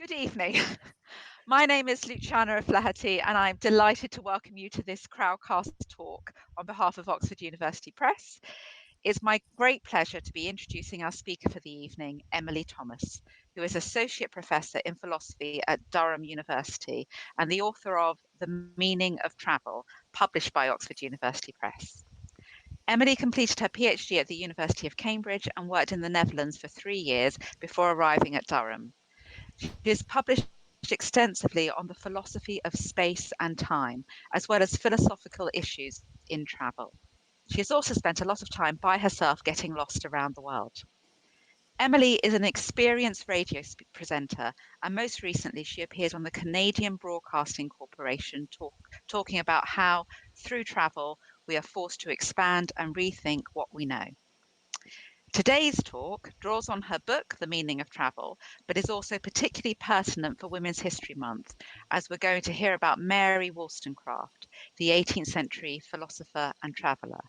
Good evening. My name is Luciana O'Flaherty, and I'm delighted to welcome you to this Crowdcast talk on behalf of Oxford University Press. It's my great pleasure to be introducing our speaker for the evening, Emily Thomas, who is Associate Professor in Philosophy at Durham University and the author of The Meaning of Travel, published by Oxford University Press. Emily completed her PhD at the University of Cambridge and worked in the Netherlands for 3 years before arriving at Durham. She has published extensively on the philosophy of space and time, as well as philosophical issues in travel. She has also spent a lot of time by herself getting lost around the world. Emily is an experienced radio presenter, and most recently she appeared on the Canadian Broadcasting Corporation talking about how, through travel, we are forced to expand and rethink what we know. Today's talk draws on her book, The Meaning of Travel, but is also particularly pertinent for Women's History Month, as we're going to hear about Mary Wollstonecraft, the 18th century philosopher and traveller.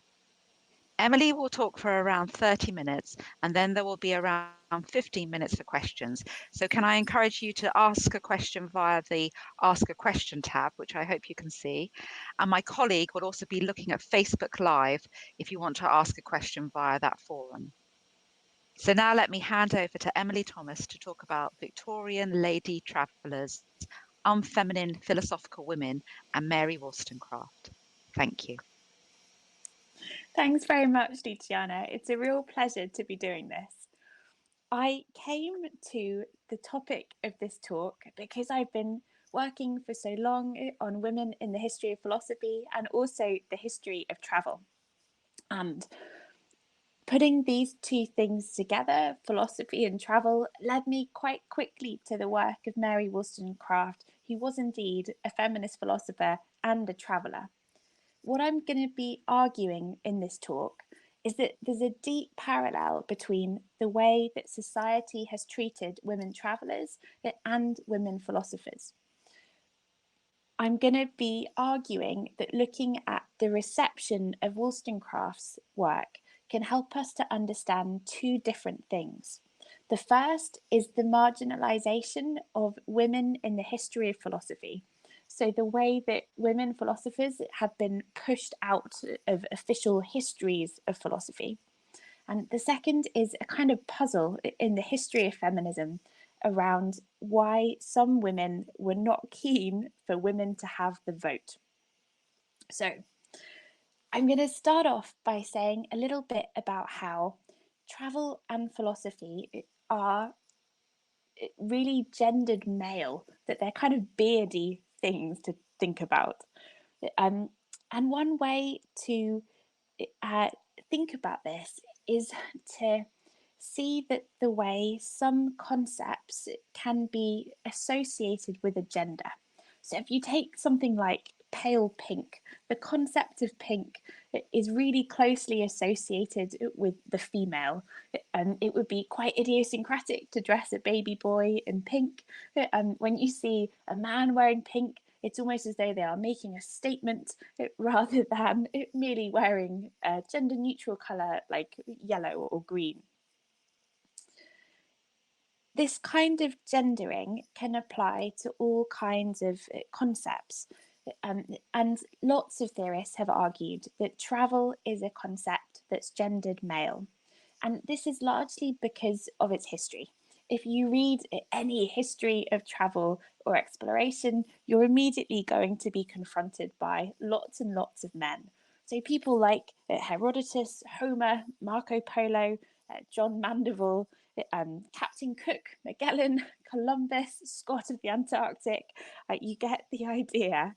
Emily will talk for around 30 minutes, and then there will be around 15 minutes for questions. So can I encourage you to ask a question via the Ask a Question tab, which I hope you can see. And my colleague will also be looking at Facebook Live if you want to ask a question via that forum. So now let me hand over to Emily Thomas to talk about Victorian lady travellers, unfeminine philosophical women, and Mary Wollstonecraft. Thank you. Thanks very much, Luciana. It's a real pleasure to be doing this. I came to the topic of this talk because I've been working for so long on women in the history of philosophy and also the history of travel. And putting these two things together, philosophy and travel, led me quite quickly to the work of Mary Wollstonecraft, who was indeed a feminist philosopher and a traveller. What I'm going to be arguing in this talk is that there's a deep parallel between the way that society has treated women travellers and women philosophers. I'm going to be arguing that looking at the reception of Wollstonecraft's work can help us to understand two different things. The first is the marginalisation of women in the history of philosophy. So the way that women philosophers have been pushed out of official histories of philosophy. And the second is a kind of puzzle in the history of feminism around why some women were not keen for women to have the vote. So I'm going to start off by saying a little bit about how travel and philosophy are really gendered male, that they're kind of beardy things to think about. And one way to think about this is to see that the way some concepts can be associated with a gender. So if you take something like pale pink, the concept of pink is really closely associated with the female. It would be quite idiosyncratic to dress a baby boy in pink. When you see a man wearing pink, it's almost as though they are making a statement rather than merely wearing a gender neutral colour like yellow or green. This kind of gendering can apply to all kinds of concepts. And lots of theorists have argued that travel is a concept that's gendered male. And this is largely because of its history. If you read any history of travel or exploration, you're immediately going to be confronted by lots and lots of men. So people like Herodotus, Homer, Marco Polo, John Mandeville, Captain Cook, Magellan, Columbus, Scott of the Antarctic, you get the idea.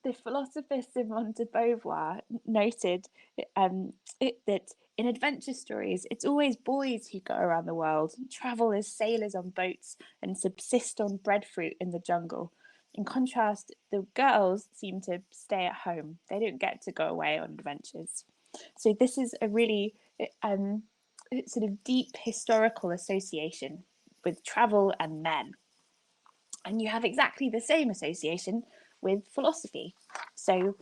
The philosopher Simone de Beauvoir noted that in adventure stories, it's always boys who go around the world, travel as sailors on boats, and subsist on breadfruit in the jungle. In contrast, the girls seem to stay at home. They don't get to go away on adventures. So this is a really sort of deep historical association with travel and men. And you have exactly the same association with philosophy. So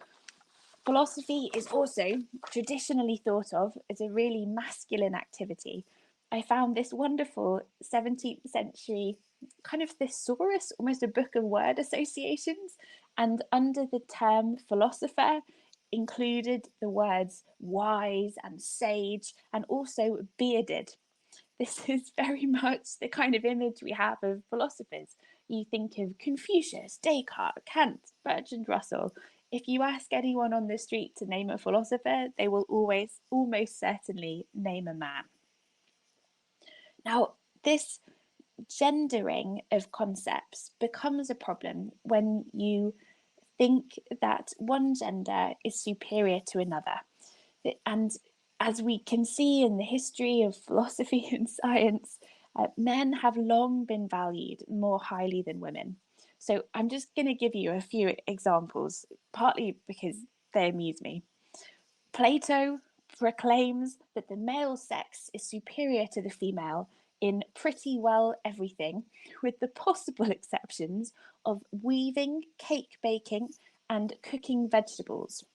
philosophy is also traditionally thought of as a really masculine activity. I found this wonderful 17th century kind of thesaurus, almost a book of word associations, and under the term philosopher included the words wise and sage and also bearded. This is very much the kind of image we have of philosophers. You think of Confucius, Descartes, Kant, Bertrand Russell. If you ask anyone on the street to name a philosopher, they will almost certainly name a man. Now, this gendering of concepts becomes a problem when you think that one gender is superior to another. And as we can see in the history of philosophy and science, men have long been valued more highly than women. So I'm just going to give you a few examples, partly because they amuse me. Plato proclaims that the male sex is superior to the female in pretty well everything, with the possible exceptions of weaving, cake baking, and cooking vegetables.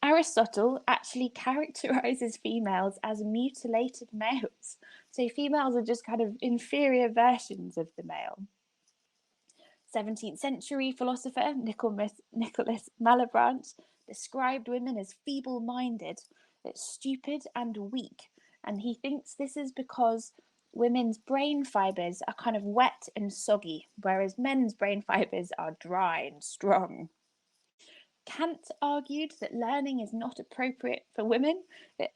Aristotle actually characterizes females as mutilated males. So females are just kind of inferior versions of the male. 17th century philosopher Nicholas Malebranche described women as feeble-minded, stupid and weak. And he thinks this is because women's brain fibres are kind of wet and soggy, whereas men's brain fibres are dry and strong. Kant argued that learning is not appropriate for women,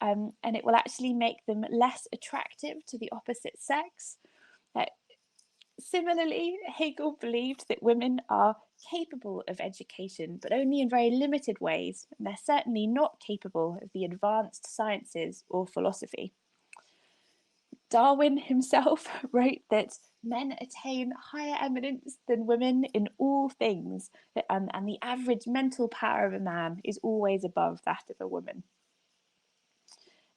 and it will actually make them less attractive to the opposite sex. Similarly, Hegel believed that women are capable of education, but only in very limited ways, and they're certainly not capable of the advanced sciences or philosophy. Darwin himself wrote that men attain higher eminence than women in all things, and the average mental power of a man is always above that of a woman.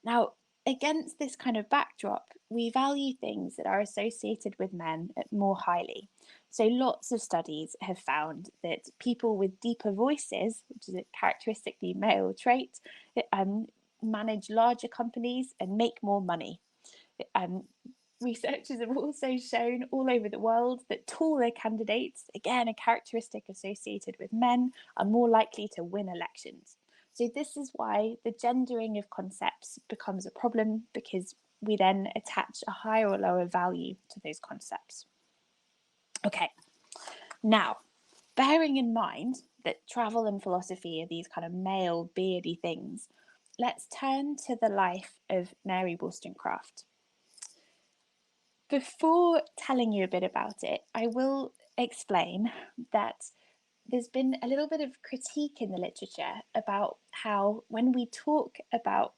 Now, against this kind of backdrop, we value things that are associated with men more highly. So lots of studies have found that people with deeper voices, which is a characteristically male trait, manage larger companies and make more money. Researchers have also shown all over the world that taller candidates, again a characteristic associated with men, are more likely to win elections. So this is why the gendering of concepts becomes a problem, because we then attach a higher or lower value to those concepts. Okay, now, bearing in mind that travel and philosophy are these kind of male beardy things, let's turn to the life of Mary Wollstonecraft. Before telling you a bit about it, I will explain that there's been a little bit of critique in the literature about how when we talk about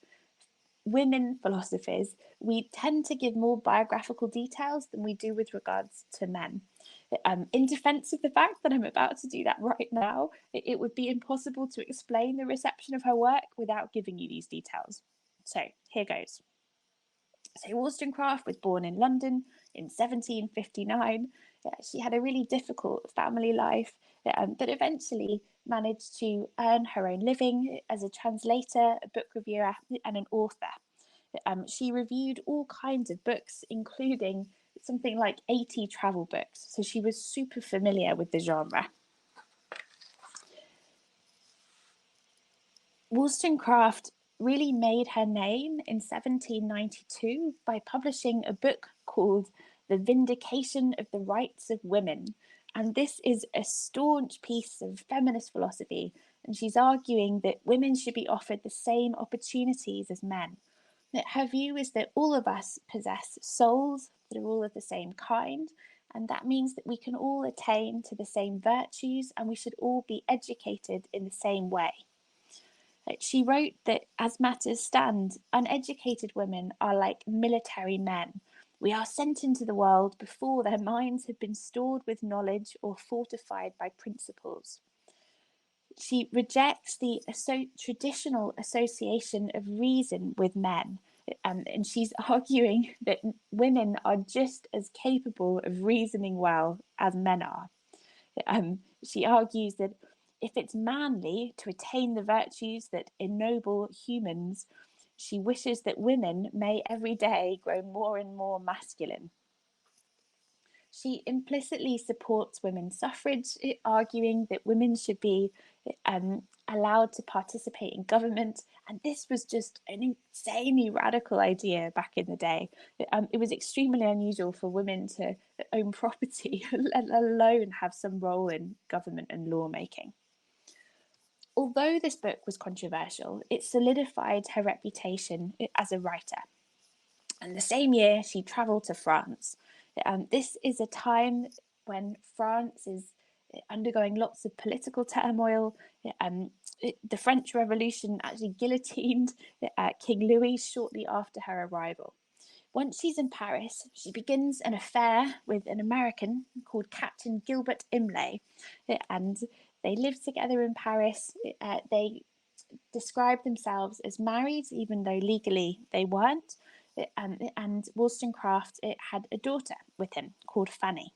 women philosophers, we tend to give more biographical details than we do with regards to men. In defence of the fact that I'm about to do that right now, it would be impossible to explain the reception of her work without giving you these details. So here goes. So Wollstonecraft was born in London in 1759. She had a really difficult family life, but eventually managed to earn her own living as a translator, a book reviewer, and an author. She reviewed all kinds of books, including something like 80 travel books, so she was super familiar with the genre. Wollstonecraft really made her name in 1792 by publishing a book called The Vindication of the Rights of Women. And this is a staunch piece of feminist philosophy, and she's arguing that women should be offered the same opportunities as men. That her view is that all of us possess souls that are all of the same kind, and that means that we can all attain to the same virtues and we should all be educated in the same way. She wrote that as matters stand, uneducated women are like military men. We are sent into the world before their minds have been stored with knowledge or fortified by principles. She rejects the traditional association of reason with men, and she's arguing that women are just as capable of reasoning well as men are. She argues that if it's manly to attain the virtues that ennoble humans, she wishes that women may every day grow more and more masculine. She implicitly supports women's suffrage, arguing that women should be allowed to participate in government. And this was just an insanely radical idea back in the day. It was extremely unusual for women to own property, let alone have some role in government and lawmaking. Although this book was controversial, it solidified her reputation as a writer. And the same year, she travelled to France. This is a time when France is undergoing lots of political turmoil. The French Revolution actually guillotined King Louis shortly after her arrival. Once she's in Paris, she begins an affair with an American called Captain Gilbert Imlay, and they live together in Paris. They describe themselves as married, even though legally they weren't. And Wollstonecraft had a daughter with him called Fanny.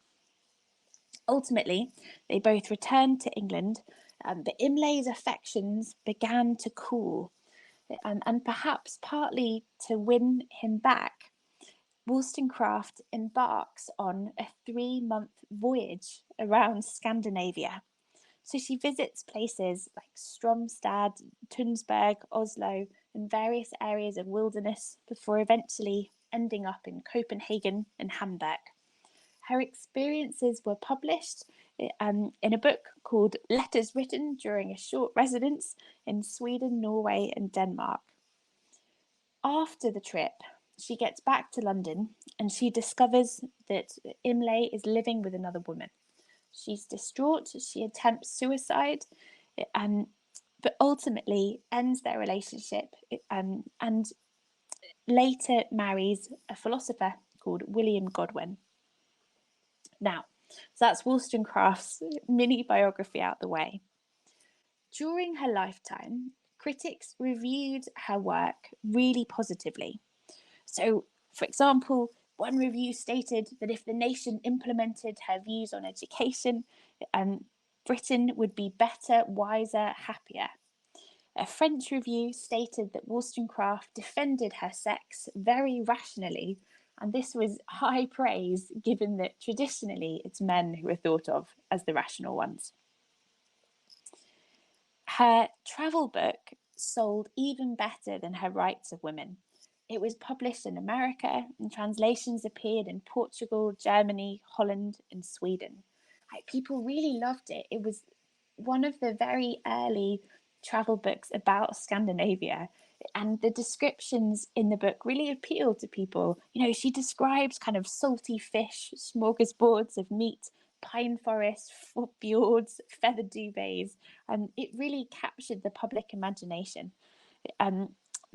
Ultimately, they both returned to England, but Imlay's affections began to cool. And perhaps partly to win him back, Wollstonecraft embarks on a 3-month voyage around Scandinavia. So she visits places like Stromstad, Tunsberg, Oslo, and various areas of wilderness before eventually ending up in Copenhagen and Hamburg. Her experiences were published in a book called Letters Written During a Short Residence in Sweden, Norway, and Denmark. After the trip, she gets back to London and she discovers that Imlay is living with another woman. She's distraught, she attempts suicide, but ultimately ends their relationship and later marries a philosopher called William Godwin. Now, so that's Wollstonecraft's mini biography out the way. During her lifetime, critics reviewed her work really positively. So, for example, one review stated that if the nation implemented her views on education, Britain would be better, wiser, happier. A French review stated that Wollstonecraft defended her sex very rationally, and this was high praise given that traditionally it's men who are thought of as the rational ones. Her travel book sold even better than her Rights of Women. It was published in America, and translations appeared in Portugal, Germany, Holland, and Sweden. People really loved it. It was one of the very early travel books about Scandinavia, and the descriptions in the book really appealed to people. You know, she describes kind of salty fish, smorgasbords of meat, pine forests, fjords, feathered duvets, and it really captured the public imagination.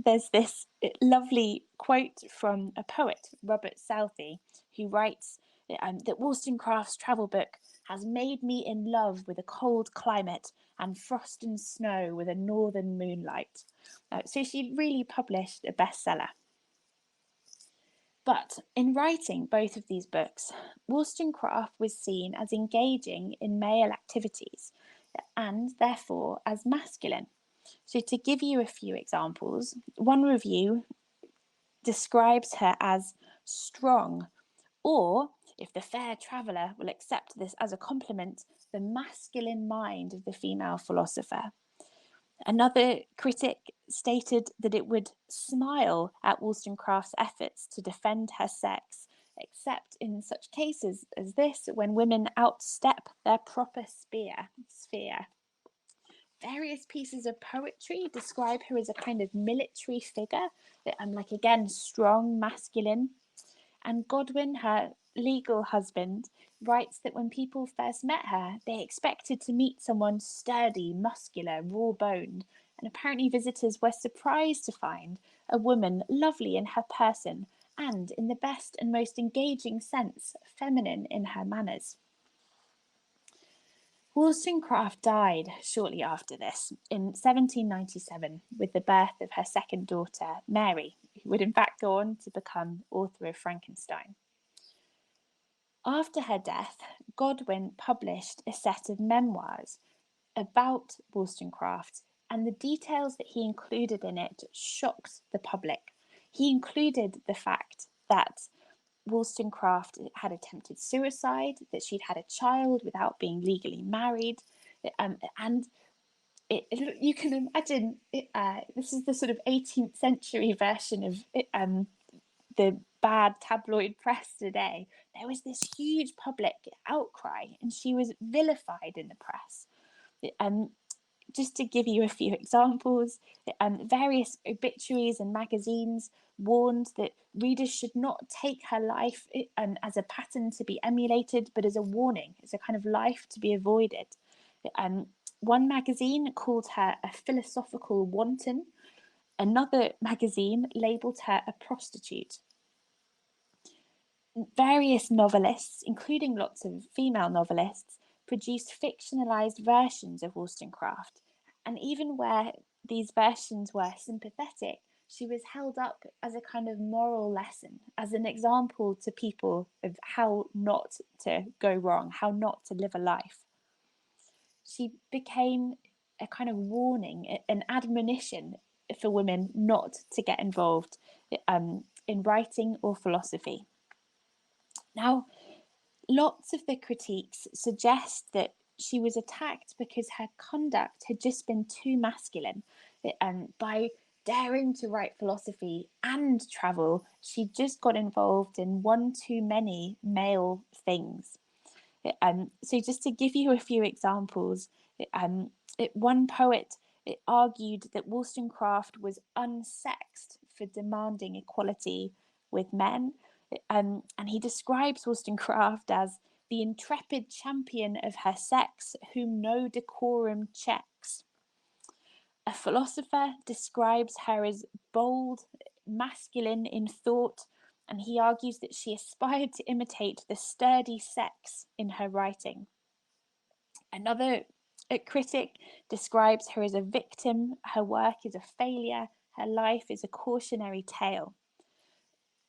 There's this lovely quote from a poet, Robert Southey, who writes that Wollstonecraft's travel book has made me in love with a cold climate and frost and snow with a northern moonlight. So she really published a bestseller. But in writing both of these books, Wollstonecraft was seen as engaging in male activities and therefore as masculine. So to give you a few examples, one review describes her as strong, or, if the fair traveller will accept this as a compliment, the masculine mind of the female philosopher. Another critic stated that it would smile at Wollstonecraft's efforts to defend her sex, except in such cases as this, when women outstep their proper sphere. Various pieces of poetry describe her as a kind of military figure, like again, strong, masculine. And Godwin, her legal husband, writes that when people first met her, they expected to meet someone sturdy, muscular, raw-boned, and apparently visitors were surprised to find a woman lovely in her person and, in the best and most engaging sense, feminine in her manners. Wollstonecraft died shortly after this, in 1797, with the birth of her second daughter, Mary, who would in fact go on to become author of Frankenstein. After her death, Godwin published a set of memoirs about Wollstonecraft and the details that he included in it shocked the public. He included the fact that Wollstonecraft had attempted suicide, that she'd had a child without being legally married, and you can imagine this is the sort of 18th century version of the bad tabloid press today. There was this huge public outcry, and she was vilified in the press. Just to give you a few examples, various obituaries and magazines warned that readers should not take her life as a pattern to be emulated, but as a warning, as a kind of life to be avoided. One magazine called her a philosophical wanton. Another magazine labelled her a prostitute. Various novelists, including lots of female novelists, produced fictionalized versions of Wollstonecraft, and even where these versions were sympathetic, she was held up as a kind of moral lesson, as an example to people of how not to go wrong, how not to live a life. She became a kind of warning, an admonition for women not to get involved in writing or philosophy. Now, lots of the critiques suggest that she was attacked because her conduct had just been too masculine. By daring to write philosophy and travel, she just got involved in one too many male things. So just to give you a few examples, one poet argued that Wollstonecraft was unsexed for demanding equality with men, and he describes Wollstonecraft as the intrepid champion of her sex whom no decorum checks. A philosopher describes her as bold, masculine in thought, and he argues that she aspired to imitate the sturdy sex in her writing. Another critic describes her as a victim, her work is a failure, her life is a cautionary tale.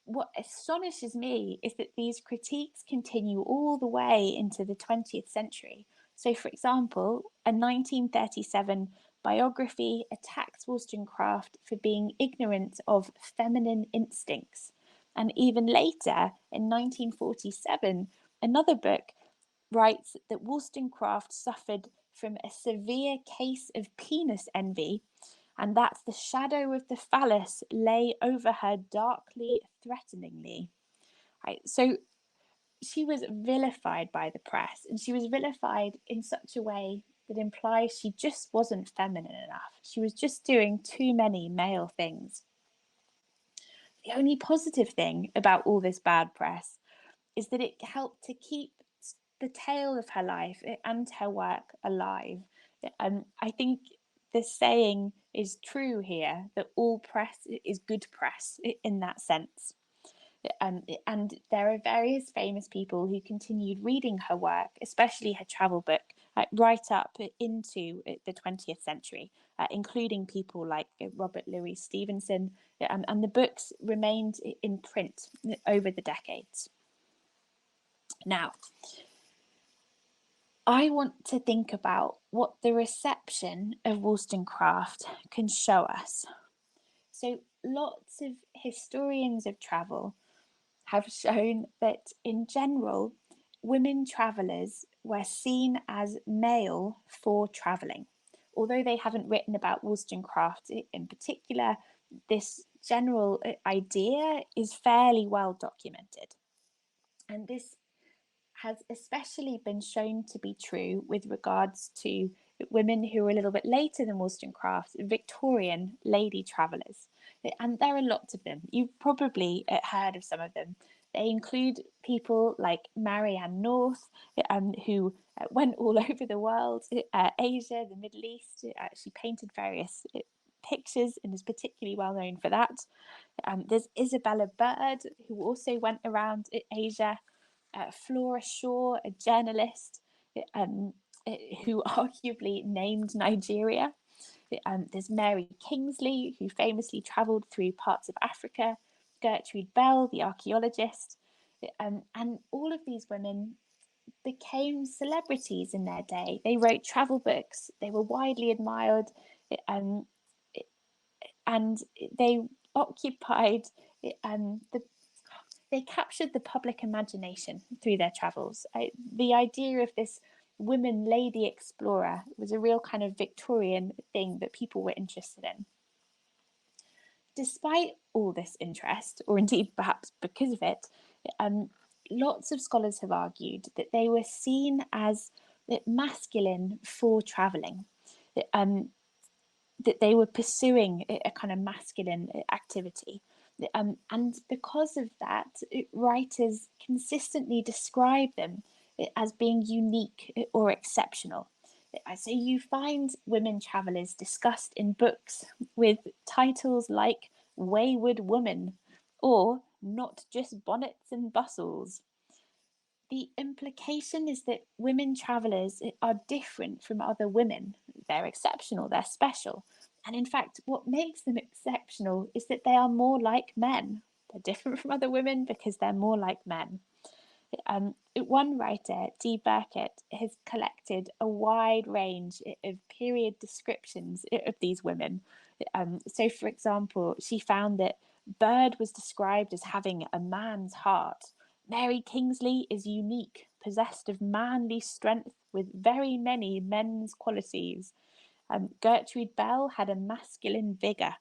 What astonishes me is that these critiques continue all the way into the 20th century. So, for example, a 1937 biography attacks Wollstonecraft for being ignorant of feminine instincts. And even later, in 1947, another book writes that Wollstonecraft suffered from a severe case of penis envy, and that the shadow of the phallus lay over her darkly, threateningly. Right, so she was vilified by the press, and she was vilified in such a way that implies she just wasn't feminine enough. She was just doing too many male things. The only positive thing about all this bad press is that it helped to keep the tale of her life and her work alive. I think the saying is true here, that all press is good press in that sense. And there are various famous people who continued reading her work, especially her travel book, right up into the 20th century, including people like Robert Louis Stevenson, and the books remained in print over the decades. Now, I want to think about what the reception of Wollstonecraft can show us. So lots of historians of travel have shown that in general, women travellers were seen as male for travelling. Although they haven't written about Wollstonecraft in particular, this general idea is fairly well documented. And this has especially been shown to be true with regards to women who are a little bit later than Wollstonecraft, Victorian lady travellers. And there are lots of them. You've probably heard of some of them. They include people like Marianne North, who went all over the world, Asia, the Middle East. She painted various pictures and is particularly well known for that. There's Isabella Bird, who also went around Asia. Flora Shaw, a journalist who arguably named Nigeria. There's Mary Kingsley, who famously travelled through parts of Africa. Gertrude Bell, the archaeologist. And all of these women became celebrities in their day. They wrote travel books, they were widely admired, um, and they occupied they captured the public imagination through their travels. The idea of this women lady explorer was a real kind of Victorian thing that people were interested in. Despite all this interest, or indeed perhaps because of it, lots of scholars have argued that they were seen as masculine for travelling, that they were pursuing a kind of masculine activity. And because of that, writers consistently describe them as being unique or exceptional. So you find women travellers discussed in books with titles like Wayward Woman or Not Just Bonnets and Bustles. The implication is that women travellers are different from other women. They're exceptional, they're special. And in fact, what makes them exceptional is that they are more like men. They're different from other women because they're more like men. One writer, D. Burkett, has collected a wide range of period descriptions of these women. So, for example, she found that Bird was described as having a man's heart. Mary Kingsley is unique, possessed of manly strength with very many men's qualities. Gertrude Bell had a masculine vigour.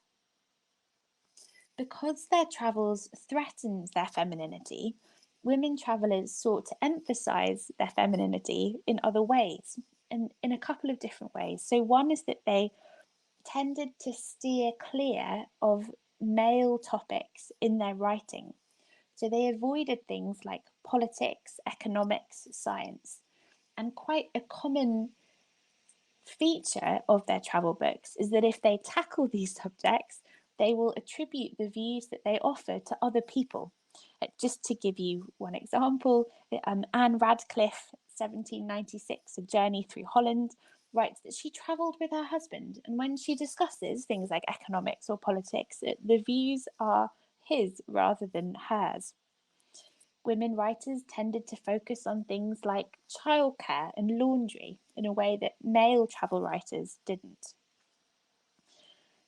Because their travels threatened their femininity, women travellers sought to emphasise their femininity in other ways, and in a couple of different ways. So one is that they tended to steer clear of male topics in their writing. So they avoided things like politics, economics, science. And quite a common feature of their travel books is that if they tackle these subjects, they will attribute the views that they offer to other people. Just to give you one example, Anne Radcliffe, 1796, A Journey Through Holland, writes that she travelled with her husband, and when she discusses things like economics or politics, the views are his rather than hers. Women writers tended to focus on things like childcare and laundry in a way that male travel writers didn't.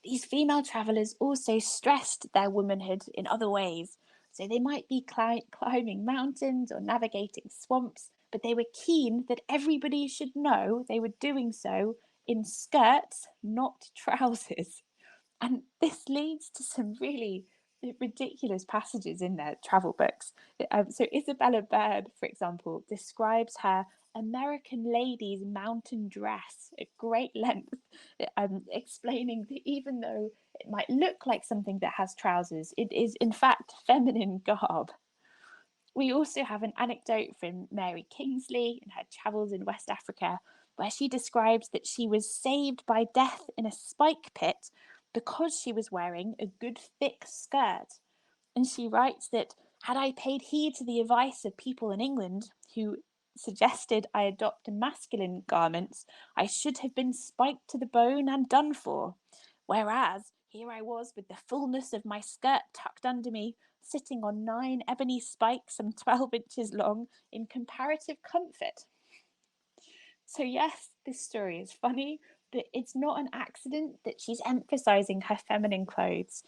These female travellers also stressed their womanhood in other ways. So they might be climbing mountains or navigating swamps, but they were keen that everybody should know they were doing so in skirts, not trousers. And this leads to some really ridiculous passages in their travel books. So Isabella Bird, for example, describes her American lady's mountain dress at great length, explaining that even though it might look like something that has trousers, it is in fact feminine garb. We also have an anecdote from Mary Kingsley in her travels in West Africa, where she describes that she was saved by death in a spike pit because she was wearing a good thick skirt. And she writes that, had I paid heed to the advice of people in England who suggested I adopt masculine garments, I should have been spiked to the bone and done for. Whereas here I was with the fullness of my skirt tucked under me, sitting on 9 ebony spikes some 12 inches long in comparative comfort. So yes, this story is funny, but it's not an accident that she's emphasising her feminine clothes.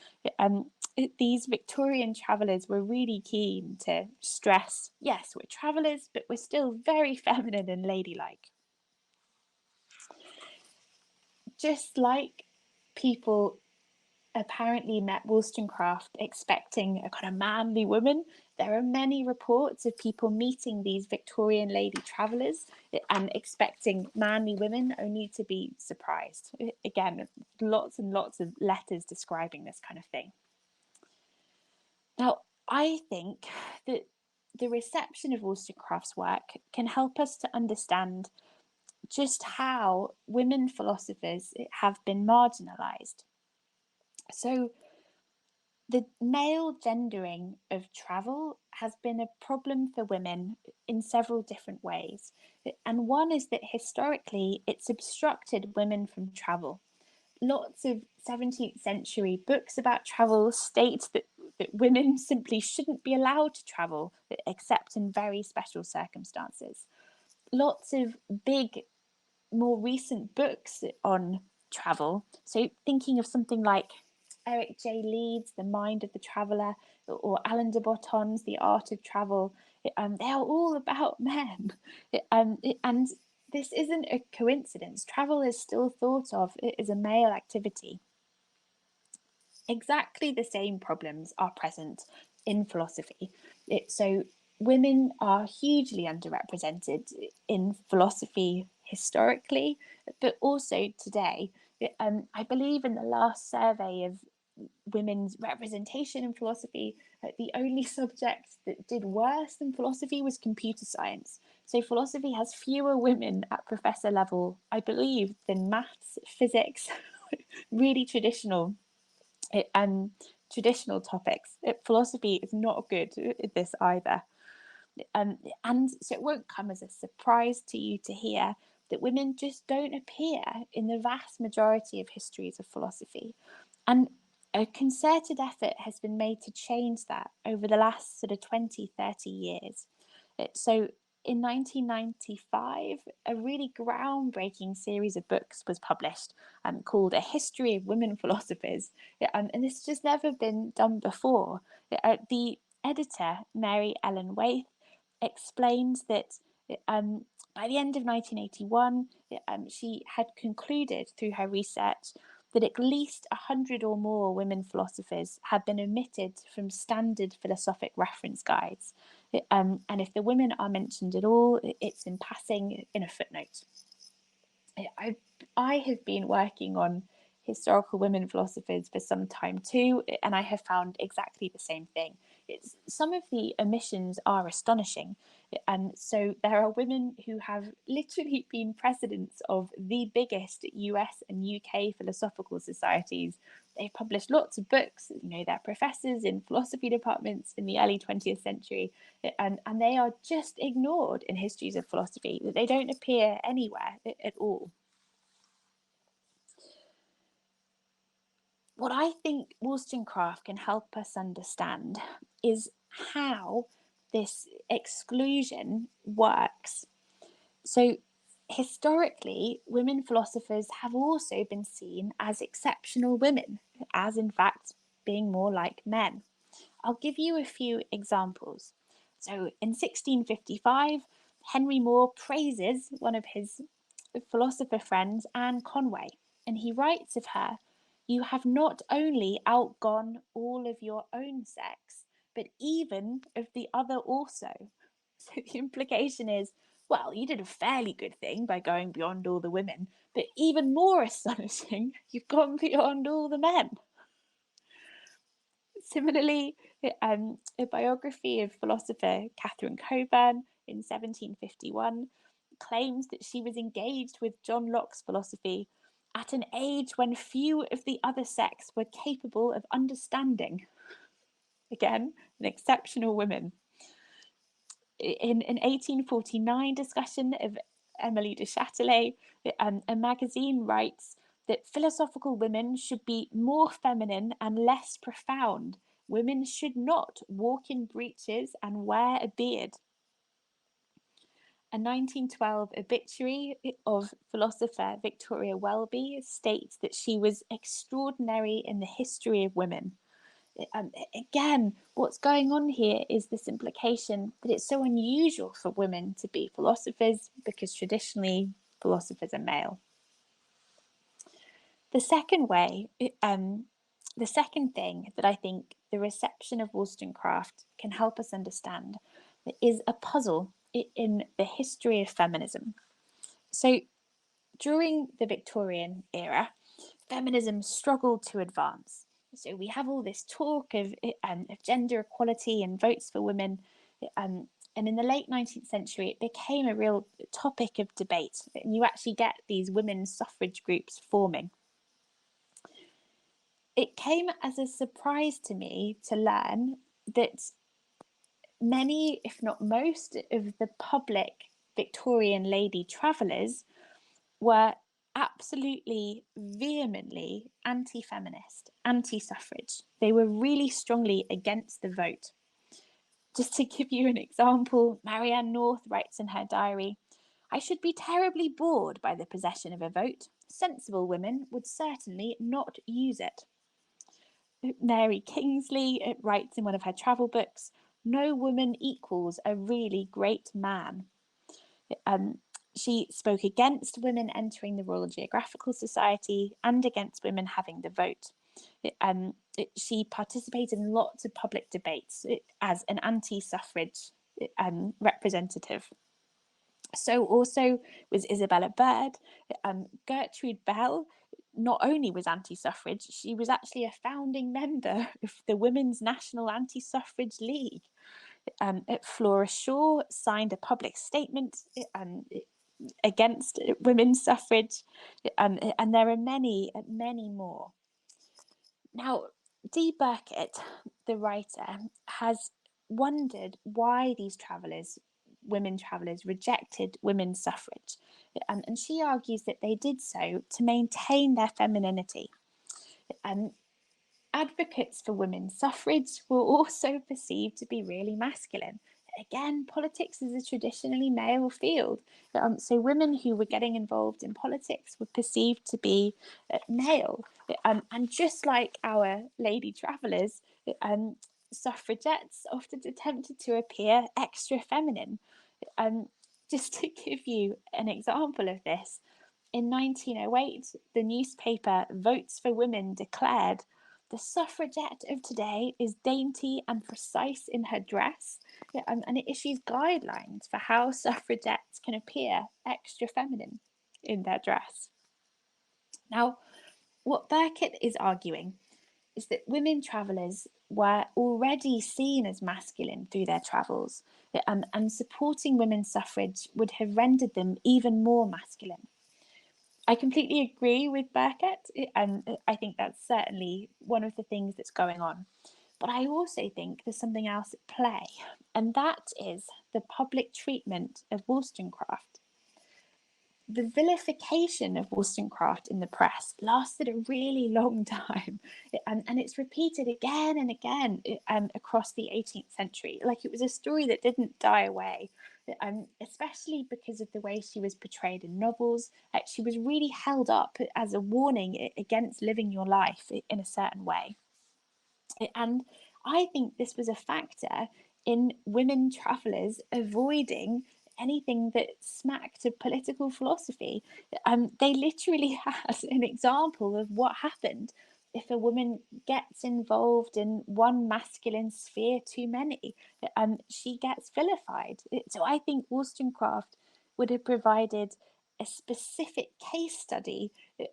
These Victorian travellers were really keen to stress, yes, we're travellers, but we're still very feminine and ladylike. Just like people apparently met Wollstonecraft expecting a kind of manly woman, there are many reports of people meeting these Victorian lady travellers and expecting manly women, only to be surprised. Again, lots and lots of letters describing this kind of thing. Now, I think that the reception of Wollstonecraft's work can help us to understand just how women philosophers have been marginalised. So the male gendering of travel has been a problem for women in several different ways. And one is that historically it's obstructed women from travel. Lots of 17th century books about travel state that women simply shouldn't be allowed to travel except in very special circumstances. Lots of big, more recent books on travel. So thinking of something like Eric J. Leeds' The Mind of the Traveller, or Alain de Botton's The Art of Travel, they are all about men. And this isn't a coincidence. Travel is still thought of as a male activity. Exactly the same problems are present in philosophy. So women are hugely underrepresented in philosophy historically, but also today. I believe in the last survey of women's representation in philosophy, the only subject that did worse than philosophy was computer science. So philosophy has fewer women at professor level, I believe, than maths, physics, really traditional traditional topics. Philosophy is not good at this either. And so it won't come as a surprise to you to hear that women just don't appear in the vast majority of histories of philosophy. And a concerted effort has been made to change that over the last sort of 20, 30 years. So in 1995, a really groundbreaking series of books was published called A History of Women Philosophers. And this has just never been done before. The editor, Mary Ellen Waith, explains that by the end of 1981, she had concluded through her research that at least 100 or more women philosophers had been omitted from standard philosophic reference guides. And if the women are mentioned at all, it's in passing in a footnote. I have been working on historical women philosophers for some time too, and I have found exactly the same thing. Some of the omissions are astonishing. And so there are women who have literally been presidents of the biggest US and UK philosophical societies. They've published lots of books, they're professors in philosophy departments in the early 20th century, and they are just ignored in histories of philosophy. They don't appear anywhere at all. What I think Wollstonecraft can help us understand is how this exclusion works. So, historically, women philosophers have also been seen as exceptional women, as in fact being more like men. I'll give you a few examples. So, in 1655, Henry More praises one of his philosopher friends, Anne Conway, and he writes of her, "You have not only outgone all of your own sex, but even of the other also." So the implication is, well, you did a fairly good thing by going beyond all the women, but even more astonishing, you've gone beyond all the men. Similarly, a biography of philosopher Catherine Coburn in 1751 claims that she was engaged with John Locke's philosophy at an age when few of the other sex were capable of understanding. Again, an exceptional woman. In an 1849 discussion of Emily de Châtelet, a magazine writes that philosophical women should be more feminine and less profound. Women should not walk in breeches and wear a beard. A 1912 obituary of philosopher Victoria Welby states that she was extraordinary in the history of women. Again, what's going on here is this implication that it's so unusual for women to be philosophers because traditionally philosophers are male. The second way, the second thing that I think the reception of Wollstonecraft can help us understand is a puzzle in the history of feminism. So during the Victorian era, feminism struggled to advance. So we have all this talk of gender equality and votes for women. And in the late 19th century, it became a real topic of debate. And you actually get these women's suffrage groups forming. It came as a surprise to me to learn that many, if not most, of the public Victorian lady travellers were absolutely vehemently anti-feminist, anti-suffrage. They were really strongly against the vote. Just to give you an example, Marianne North writes in her diary, "I should be terribly bored by the possession of a vote. sensible women would certainly not use it. Mary Kingsley writes in one of her travel books, "No woman equals a really great man." She spoke against women entering the Royal Geographical Society and against women having the vote. She participated in lots of public debates as an anti-suffrage representative. So also was Isabella Bird. Gertrude Bell not only was anti-suffrage, she was actually a founding member of the Women's National Anti-Suffrage League. Flora Shaw signed a public statement against women's suffrage, and there are many, many more. Now, Dee Burkitt, the writer, has wondered why these women travellers, rejected women's suffrage. And she argues that they did so to maintain their femininity. Advocates for women's suffrage were also perceived to be really masculine. Again, politics is a traditionally male field. So women who were getting involved in politics were perceived to be male. And just like our lady travellers, suffragettes often attempted to appear extra feminine. Just to give you an example of this, in 1908, the newspaper Votes for Women declared, "The suffragette of today is dainty and precise in her dress," and it issues guidelines for how suffragettes can appear extra feminine in their dress. Now, what Burkitt is arguing is that women travellers were already seen as masculine through their travels, and supporting women's suffrage would have rendered them even more masculine. I completely agree with Burkitt, and I think that's certainly one of the things that's going on. But I also think there's something else at play, and that is the public treatment of Wollstonecraft. The vilification of Wollstonecraft in the press lasted a really long time, and it's repeated again and again across the 18th century. Like, it was a story that didn't die away, especially because of the way she was portrayed in novels. She was really held up as a warning against living your life in a certain way. And I think this was a factor in women travellers avoiding anything that smacked of political philosophy. They literally had an example of what happened if a woman gets involved in one masculine sphere too many. She gets vilified. So I think Wollstonecraft would have provided a specific case study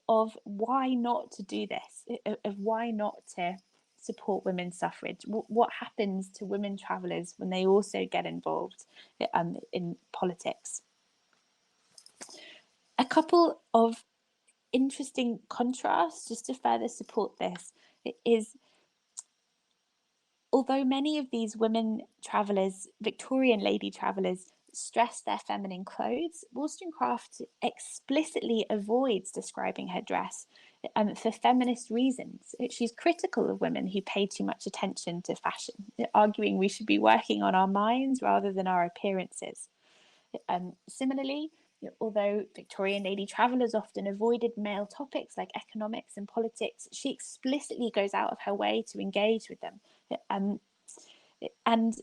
of why not to do this, of why not to support women's suffrage. What happens to women travellers when they also get involved in politics? A couple of interesting contrasts just to further support this is, although many of these women travellers, Victorian lady travellers, stress their feminine clothes, Wollstonecraft explicitly avoids describing her dress for feminist reasons. She's critical of women who pay too much attention to fashion, arguing we should be working on our minds rather than our appearances. Similarly, although Victorian lady travellers often avoided male topics like economics and politics, she explicitly goes out of her way to engage with them. And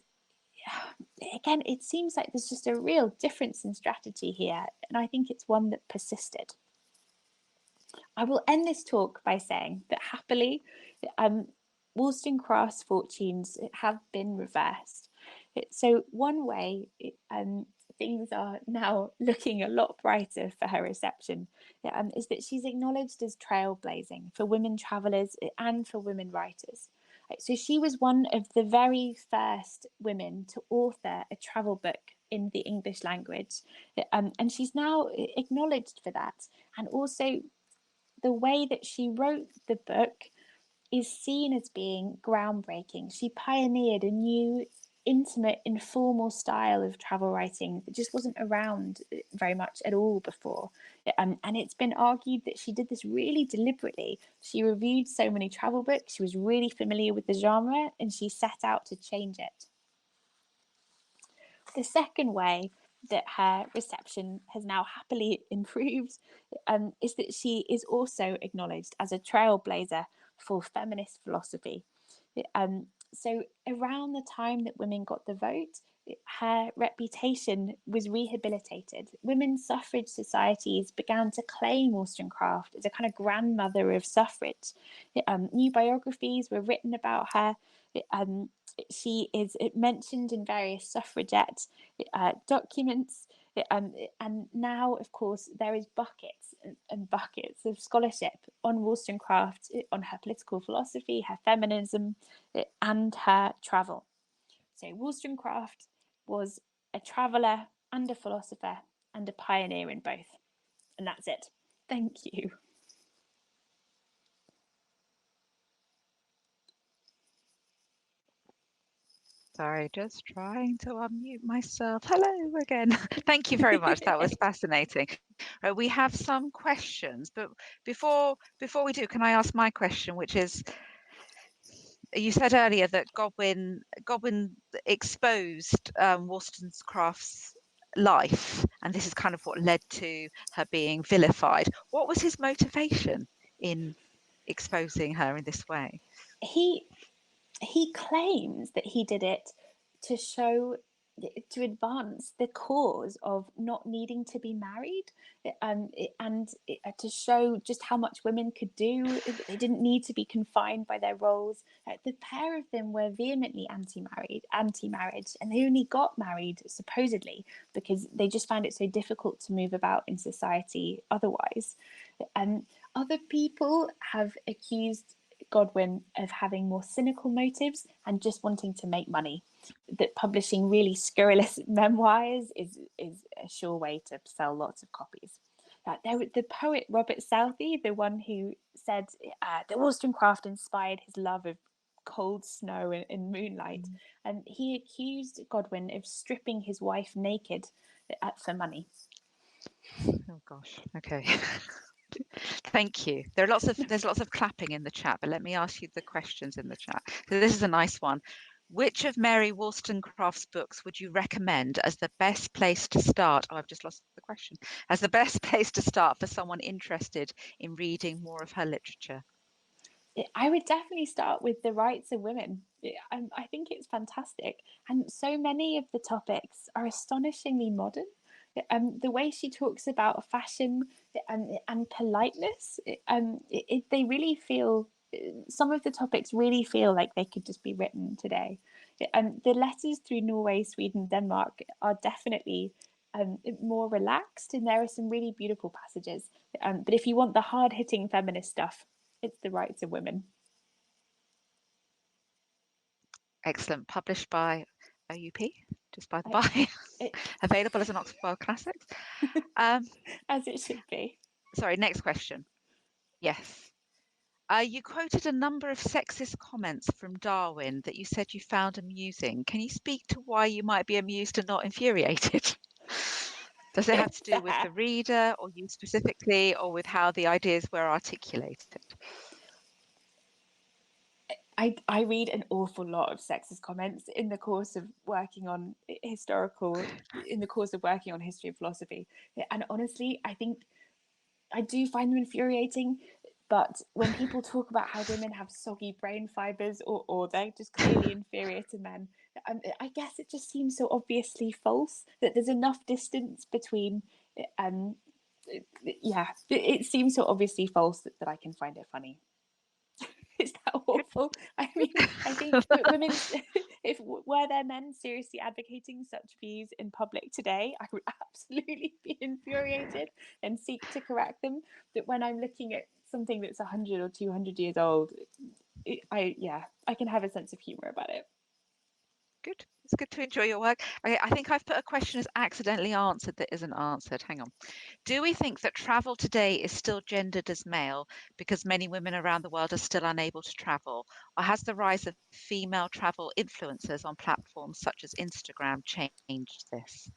again, it seems like there's just a real difference in strategy here, and I think it's one that persisted. I will end this talk by saying that happily, Wollstonecraft's fortunes have been reversed. So one way things are now looking a lot brighter for her reception is that she's acknowledged as trailblazing for women travellers and for women writers. So she was one of the very first women to author a travel book in the English language, and she's now acknowledged for that. And also, the way that she wrote the book is seen as being groundbreaking. She pioneered a new, intimate, informal style of travel writing that just wasn't around very much at all before. And it's been argued that she did this really deliberately. She reviewed so many travel books, she was really familiar with the genre, and she set out to change it. The second way that her reception has now happily improved is that she is also acknowledged as a trailblazer for feminist philosophy. So around the time that women got the vote, her reputation was rehabilitated. Women's suffrage societies began to claim Wollstonecraft as a kind of grandmother of suffrage. New biographies were written about her. She is mentioned in various suffragette documents. And now, of course, there is buckets and buckets of scholarship on Wollstonecraft, on her political philosophy, her feminism, and her travel. So Wollstonecraft was a traveller and a philosopher and a pioneer in both. And that's it. Thank you. Sorry, just trying to unmute myself. Hello again. Thank you very much. That was fascinating. We have some questions, but before we do, can I ask my question, which is, you said earlier that Godwin exposed Wollstonecraft's life, and this is kind of what led to her being vilified. What was his motivation in exposing her in this way? He claims that he did it to show, to advance the cause of not needing to be married, and to show just how much women could do. They didn't need to be confined by their roles. The pair of them were vehemently anti-marriage, and they only got married supposedly because they just found it so difficult to move about in society otherwise. Other people have accused Godwin of having more cynical motives and just wanting to make money. That publishing really scurrilous memoirs is a sure way to sell lots of copies. The poet Robert Southey, the one who said that Wollstonecraft inspired his love of cold snow and moonlight, and he accused Godwin of stripping his wife naked for money. Oh gosh, okay. Thank you. There's lots of clapping in the chat, but let me ask you the questions in the chat. So this is a nice one. Which of Mary Wollstonecraft's books would you recommend as the best place to start? Oh, I've just lost the question. As the best place to start for someone interested in reading more of her literature? I would definitely start with the rights of women. I think it's fantastic. And so many of the topics are astonishingly modern. The way she talks about fashion and politeness, they really feel, some of the topics really feel like they could just be written today. The letters through Norway, Sweden, Denmark are definitely more relaxed, and there are some really beautiful passages. But if you want the hard-hitting feminist stuff, it's the rights of women. Excellent. Published by OUP, just by the by. Available as an Oxford World Classics. As it should be. Sorry, next question. Yes. You quoted a number of sexist comments from Darwin that you said you found amusing. Can you speak to why you might be amused and not infuriated? Does it have to do with the reader or you specifically, or with how the ideas were articulated? I read an awful lot of sexist comments in the course of working on history of philosophy. And honestly, I think I do find them infuriating. But when people talk about how women have soggy brain fibers, or they're just clearly inferior to men, I guess it just seems so obviously false that there's enough distance between. It seems so obviously false that I can find it funny. Is that awful? I mean, I think women, if were there men seriously advocating such views in public today, I would absolutely be infuriated and seek to correct them. But when I'm looking at something that's 100 or 200 years old, I can have a sense of humor about it. Good. It's good to enjoy your work. Okay, I think I've put a question as accidentally answered that isn't answered. Hang on. Do we think that travel today is still gendered as male because many women around the world are still unable to travel? Or has the rise of female travel influencers on platforms such as Instagram changed this?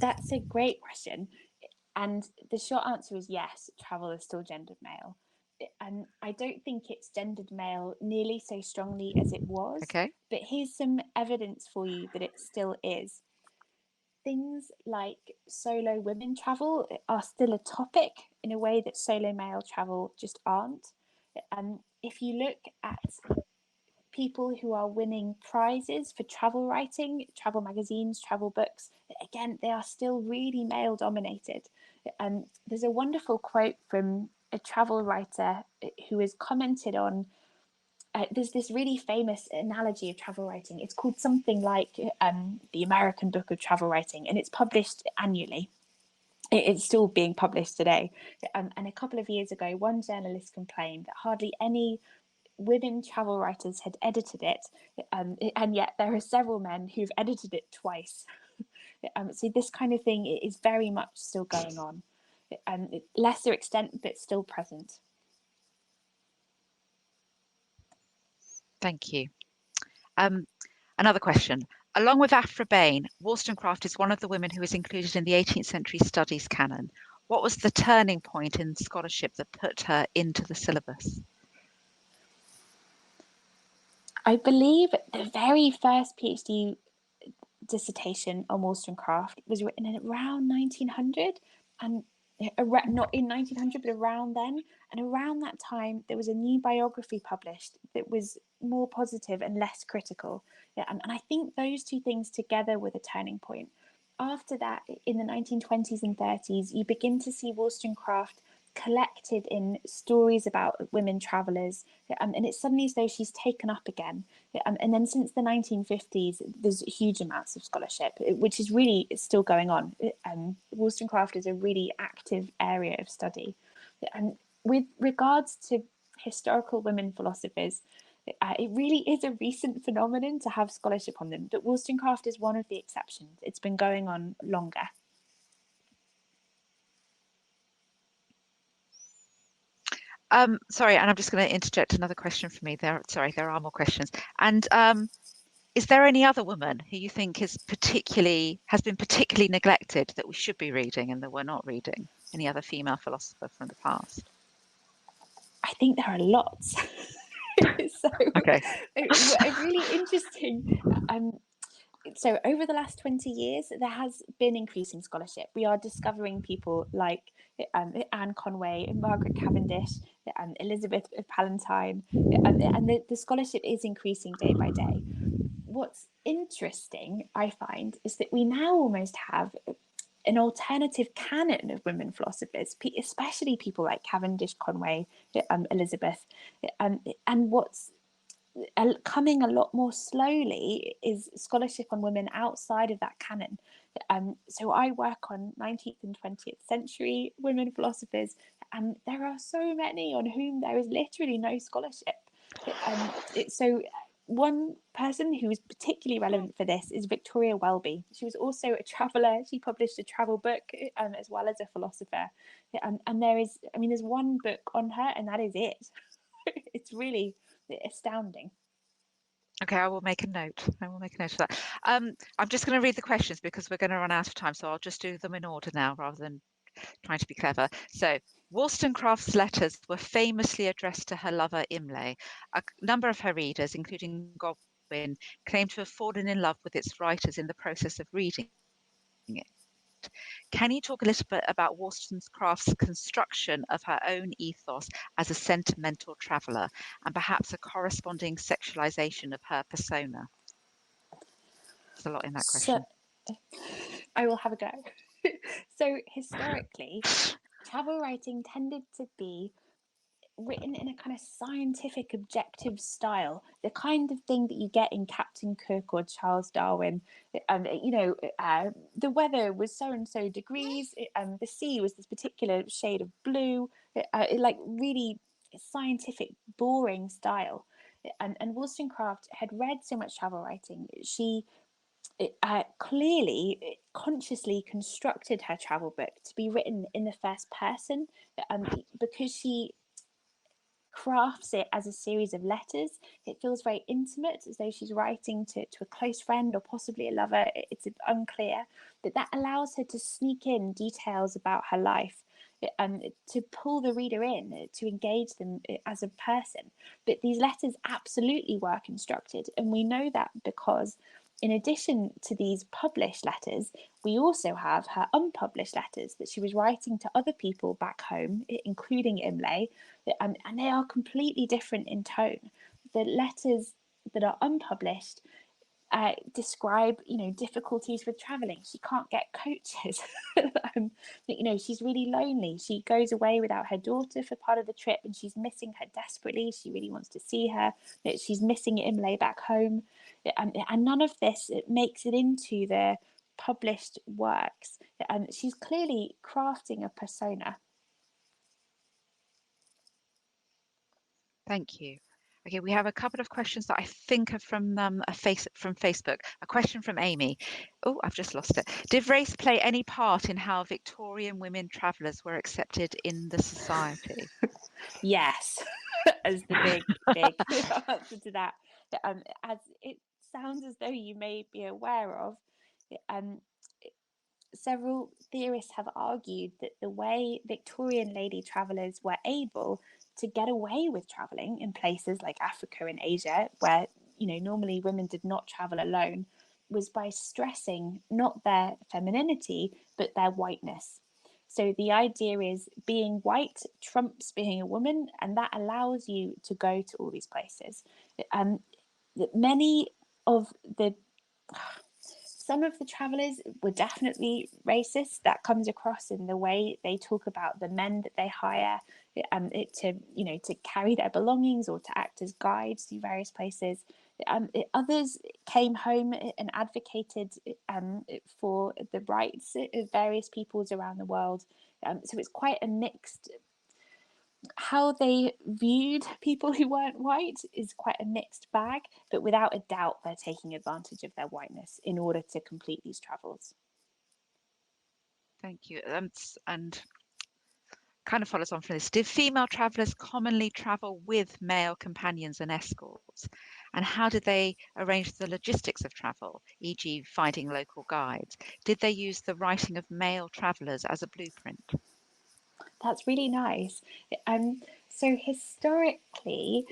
That's a great question. And the short answer is yes, travel is still gendered male. And I don't think it's gendered male nearly so strongly as it was. Okay. But here's some evidence for you that it still is. things like solo women travel are still a topic in a way that solo male travel just aren't. If you look at people who are winning prizes for travel writing, travel magazines, travel books, again, they are still really male dominated. There's a wonderful quote from a travel writer who has commented on there's this really famous analogy of travel writing. It's called something like the American Book of Travel Writing, and it's published annually. It's still being published today. And a couple of years ago, one journalist complained that hardly any women travel writers had edited it, and yet there are several men who've edited it twice. So this kind of thing is very much still going on, lesser extent, but still present. Thank you. Another question. Along with Aphra Behn, Wollstonecraft is one of the women who is included in the 18th century studies canon. What was the turning point in scholarship that put her into the syllabus? I believe the very first PhD dissertation on Wollstonecraft was written in around 1900, and not in 1900 but around then, and around that time there was a new biography published that was more positive and less critical. And I think those two things together were the turning point. After that, in the 1920s and 30s, you begin to see Wollstonecraft collected in stories about women travellers, and it's suddenly as though she's taken up again. And then since the 1950s, there's huge amounts of scholarship, which is really still going on. Wollstonecraft is a really active area of study. And with regards to historical women philosophers, it really is a recent phenomenon to have scholarship on them, but Wollstonecraft is one of the exceptions. It's been going on longer. Sorry, and I'm just going to interject another question for me there. Sorry, there are more questions. And is there any other woman who you think has been particularly neglected that we should be reading and that we're not reading? Any other female philosopher from the past? I think there are lots. So okay. really interesting. So over the last 20 years, there has been increasing scholarship. We are discovering people like Anne Conway, Margaret Cavendish, Elizabeth Palentine, and the scholarship is increasing day by day. What's interesting, I find, is that we now almost have an alternative canon of women philosophers, especially people like Cavendish, Conway, Elizabeth, and what's coming a lot more slowly is scholarship on women outside of that canon. So I work on 19th and 20th century women philosophers, and there are so many on whom there is literally no scholarship. So one person who is particularly relevant for this is Victoria Welby. She was also a traveller. She published a travel book as well as a philosopher. And there's one book on her, and that is it. It's really astounding. Okay, I will make a note. Of that. I'm just going to read the questions because we're going to run out of time, so I'll just do them in order now rather than trying to be clever. So, Wollstonecraft's letters were famously addressed to her lover Imlay. A number of her readers, including Godwin, claim to have fallen in love with its writers in the process of reading it. Can you talk a little bit about Wollstonecraft's construction of her own ethos as a sentimental traveller, and perhaps a corresponding sexualization of her persona? There's a lot in that question. I will have a go. So historically, travel writing tended to be written in a kind of scientific, objective style, the kind of thing that you get in Captain Cook or Charles Darwin. The weather was so and so degrees, and the sea was this particular shade of blue, like really scientific, boring style. And Wollstonecraft had read so much travel writing. She clearly, consciously constructed her travel book to be written in the first person, because she crafts it as a series of letters. It feels very intimate, as though she's writing to a close friend or possibly a lover. It's unclear, but that allows her to sneak in details about her life, to pull the reader in, to engage them as a person. But these letters absolutely were constructed, and we know that because in addition to these published letters, we also have her unpublished letters that she was writing to other people back home, including Imlay, and they are completely different in tone. The letters that are unpublished describe, difficulties with traveling. She can't get coaches. She's really lonely. She goes away without her daughter for part of the trip, and she's missing her desperately. She really wants to see her. She's missing Imlay back home, and none of this makes it into the published works. And she's clearly crafting a persona. Thank you. Okay, we have a couple of questions that I think are from Facebook. A question from Amy. Oh, I've just lost it. Did race play any part in how Victorian women travellers were accepted in the society? Yes, as the big answer to that. As it sounds as though you may be aware of, several theorists have argued that the way Victorian lady travellers were able to get away with travelling in places like Africa and Asia, where normally women did not travel alone, was by stressing not their femininity but their whiteness. So the idea is being white trumps being a woman, and that allows you to go to all these places. Some of the travellers were definitely racist. That comes across in the way they talk about the men that they hire to carry their belongings or to act as guides to various places. Others came home and advocated for the rights of various peoples around the world. So it's quite a mixed. How they viewed people who weren't white is quite a mixed bag, but without a doubt they're taking advantage of their whiteness in order to complete these travels. Thank you. And kind of follows on from this. Did female travellers commonly travel with male companions and escorts? And how did they arrange the logistics of travel, e.g. finding local guides? Did they use the writing of male travellers as a blueprint? That's really nice. So historically,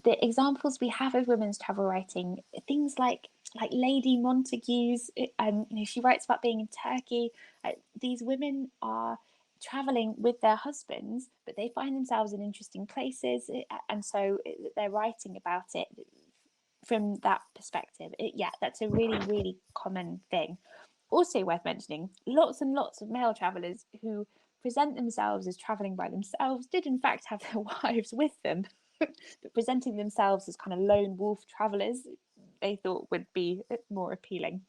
the examples we have of women's travel writing, things like Lady Montagu's, she writes about being in Turkey. These women are traveling with their husbands, but they find themselves in interesting places, and so they're writing about it from that perspective. That's a really, really common thing. Also worth mentioning, lots and lots of male travellers who present themselves as travelling by themselves did in fact have their wives with them, but presenting themselves as kind of lone wolf travellers they thought would be more appealing.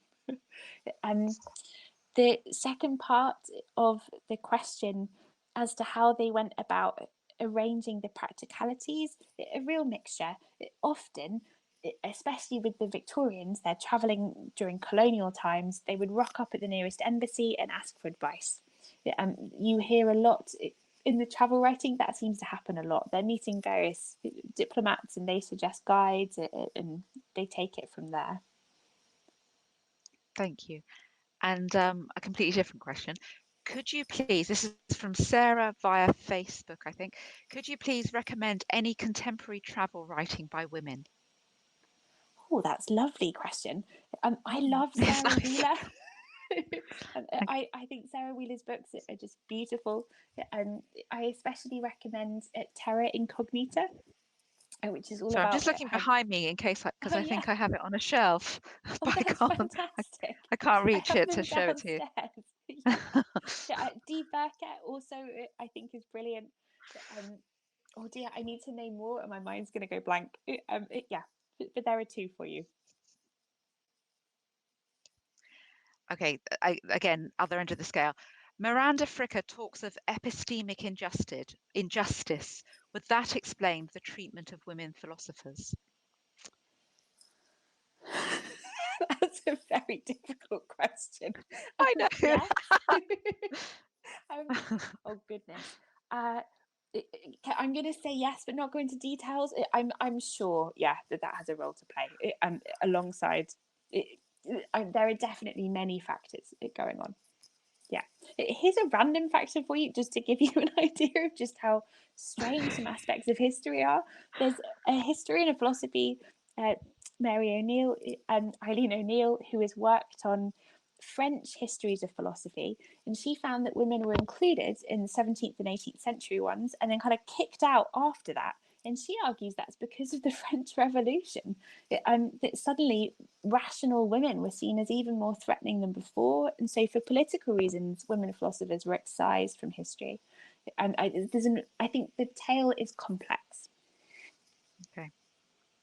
The second part of the question as to how they went about arranging the practicalities, a real mixture. Often, especially with the Victorians, they're travelling during colonial times, they would rock up at the nearest embassy and ask for advice. You hear a lot in the travel writing, that seems to happen a lot. They're meeting various diplomats and they suggest guides and they take it from there. Thank you. And a completely different question. Could you please, this is from Sarah via Facebook, I think, could you please recommend any contemporary travel writing by women? Oh, that's a lovely question. I love Sarah Wheeler. I think Sarah Wheeler's books are just beautiful. I especially recommend Terra Incognita, which is all about. I'm just looking behind me in case, because I think I have it on a shelf, but fantastic. I can't reach it to show it to you. Dee Burkett also, I think, is brilliant. Oh dear, I need to name more, and my mind's going to go blank. But there are two for you. Okay, again, other end of the scale. Miranda Fricker talks of epistemic injustice. Would that explain the treatment of women philosophers? That's a very difficult question. I know. Oh goodness. I'm going to say yes, but not go into details. I'm sure, that has a role to play. Alongside, there are definitely many factors going on. Yeah. Here's a random factor for you, just to give you an idea of just how strange some aspects of history are. There's a historian of philosophy Mary O'Neill, Eileen O'Neill, who has worked on French histories of philosophy, and she found that women were included in the 17th and 18th century ones and then kind of kicked out after that. And she argues that's because of the French Revolution, that suddenly rational women were seen as even more threatening than before. And so, for political reasons, women philosophers were excised from history. And I think the tale is complex. Okay.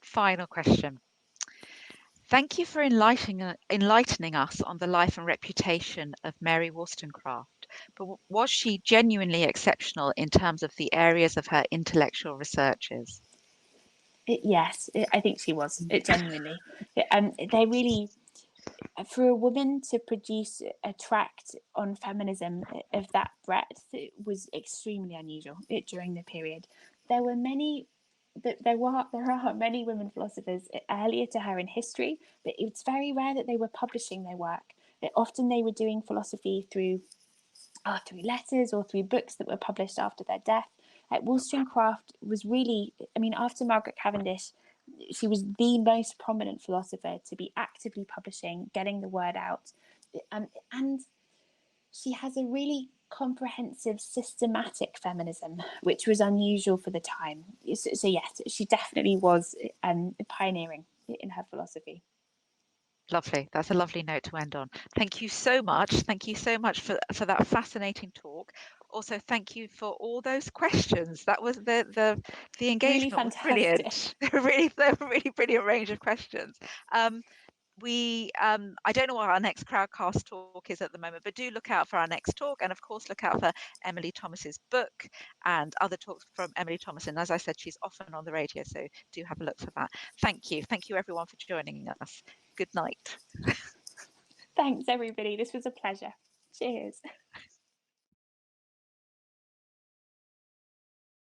Final question. Thank you for enlightening us on the life and reputation of Mary Wollstonecraft, but was she genuinely exceptional in terms of the areas of her intellectual researches? Yes, I think she was, genuinely. They really, for a woman to produce a tract on feminism of that breadth, it was extremely unusual during the period. There were many there are many women philosophers earlier to her in history, but it's very rare that they were publishing their work. Often they were doing philosophy through letters or through books that were published after their death. Wollstonecraft was really, I mean, after Margaret Cavendish, she was the most prominent philosopher to be actively publishing, getting the word out. And she has a really comprehensive, systematic feminism, which was unusual for the time. So yes, she definitely was pioneering in her philosophy. Lovely. That's a lovely note to end on. Thank you so much. Thank you so much for that fascinating talk. Also, thank you for all those questions. That was the engagement Really was fantastic. brilliant. really brilliant range of questions. I don't know what our next Crowdcast talk is at the moment, but do look out for our next talk, and of course look out for Emily Thomas's book and other talks from Emily Thomas. And as I said, she's often on the radio, so do have a look for that. Thank you everyone for joining us. Good night. Thanks everybody, this was a pleasure. Cheers.